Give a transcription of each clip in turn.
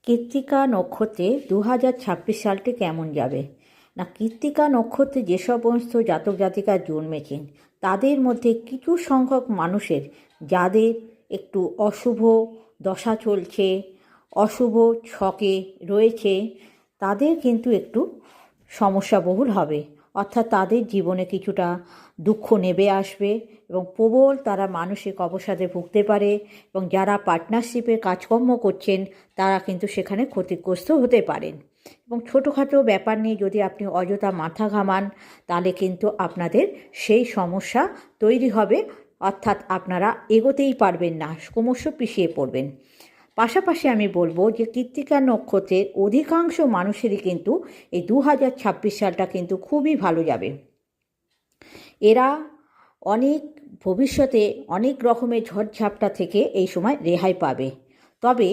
কৃত্তিকা নক্ষত্রে 2026 সালটি কেমন যাবে? না, কৃত্তিকা নক্ষত্রে যে সমস্ত জাতক জাতিকা জন্মেছেন তাদের মধ্যে কিছু সংখ্যক মানুষের যাদের একটু অশুভ দশা চলছে, অশুভ ছকে রয়েছে, তাদের কিন্তু একটু সমস্যাবহুল হবে। অর্থাৎ তাদের জীবনে কিছুটা দুঃখ নেমে আসবে এবং প্রবল তারা মানসিক অবসাদে ভুগতে পারে, এবং যারা পার্টনারশিপে কাজকর্ম করছেন তারা কিন্তু সেখানে ক্ষতিগ্রস্ত হতে পারেন। এবং ছোটোখাটো ব্যাপার নিয়ে যদি আপনি অযথা মাথা ঘামান তাহলে কিন্তু আপনাদের সেই সমস্যা তৈরি হবে, অর্থাৎ আপনারা এগোতেই পারবেন না, ক্রমশ পিছিয়ে পড়বেন। পাশাপাশি আমি বলবো যে কৃত্তিকা নক্ষত্রের অধিকাংশ মানুষেরই কিন্তু এই 2026 সালটা কিন্তু খুবই ভালো যাবে। এরা অনেক ভবিষ্যতে অনেক রকমের ঝড়ঝাপটা থেকে এই সময় রেহাই পাবে। তবে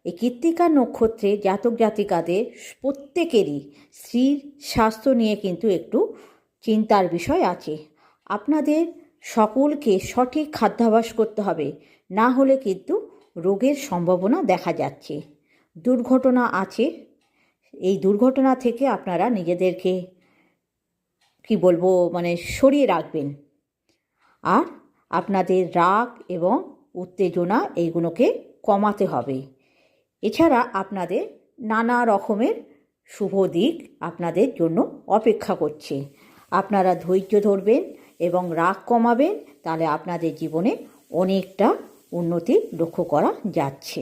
এই কৃত্তিকা নক্ষত্রে জাতক জাতিকাদের প্রত্যেকেরই স্ত্রীর স্বাস্থ্য নিয়ে কিন্তু একটু চিন্তার বিষয় আছে। আপনাদের সকলকে সঠিক খাদ্যাভ্যাস করতে হবে, না হলে কিন্তু রোগের সম্ভাবনা দেখা যাচ্ছে। দুর্ঘটনা আছে, এই দুর্ঘটনা থেকে আপনারা নিজেদেরকে সরিয়ে রাখবেন। আর আপনাদের রাগ এবং উত্তেজনা এইগুলোকে কমাতে হবে। এছাড়া আপনাদের নানা রকমের শুভ দিক আপনাদের জন্য অপেক্ষা করছে। আপনারা ধৈর্য ধরবেন এবং রাগ কমাবেন, তাহলে আপনাদের জীবনে অনেকটা উন্নতি লক্ষ্য করা যাচ্ছে।